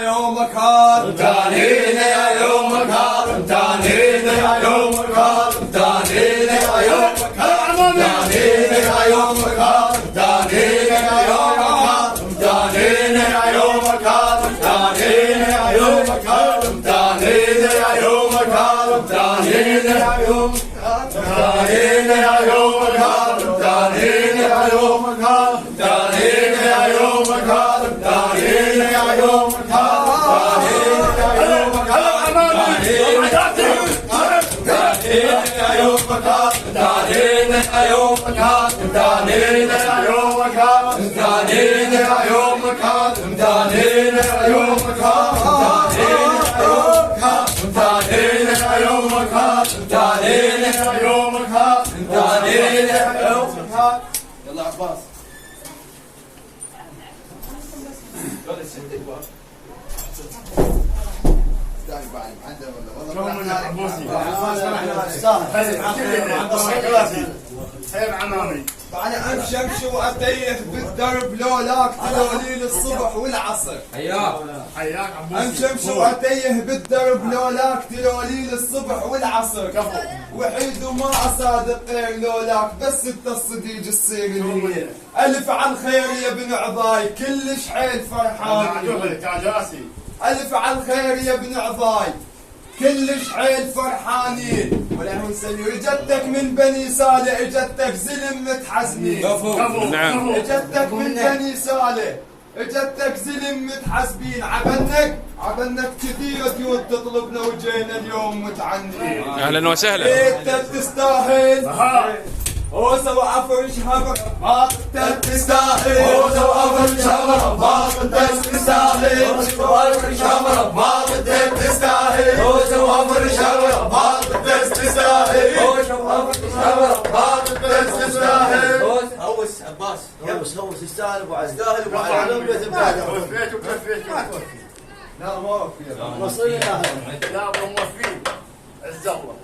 يومك هذا تانينا يا يومك هذا تانينا يا يومك هذا تانينا يا يومك هذا تانينا يا يومك هذا تانينا يا يومك هذا تانينا يا يومك هذا تانينا يا يومك هذا تانينا يا يومك هذا تانينا يا يومك تانينا يا يومك هذا تانينا يا يومك هذا تانينا يا يومك هذا تانينا يا يومك يلا عباس انا امشي واتيه بالدرب لولاك تلوليل الصبح والعصر. حياك عبوسي. امشي واتيه بالدرب لولاك تلوليل الصبح والعصر. وحيد وما اصادق غير لولاك بس انت الصديق الصيغلي. الف عن خير يا ابن عضاي كلش حيل فرحان. الف عن خير يا ابن عضاي كلش حيل فرحانين. ولا هو يسمي اجتك من بني صالح اجتك زلم متحزنين. نعم اجتك من بني صالح اجتك زلم متحسبين. عبنك كثير ديون تطلبنا وجينا اليوم متعنين. اهلا وسهلا. انت تستاهل وسو عفر شهر ما انت تستاهل وسو عفر شهر ما انت تستاهل وسو عفر شهر ما انت تستاهل وسو عفر شهر ما انت تستاهل وسو عفر شهر ما انت تستاهل. هوس عباس هوس يستاهل ابو عزيز يستاهل ابو عزيز. لا ما وفي وصلنا لا موفين عز الله.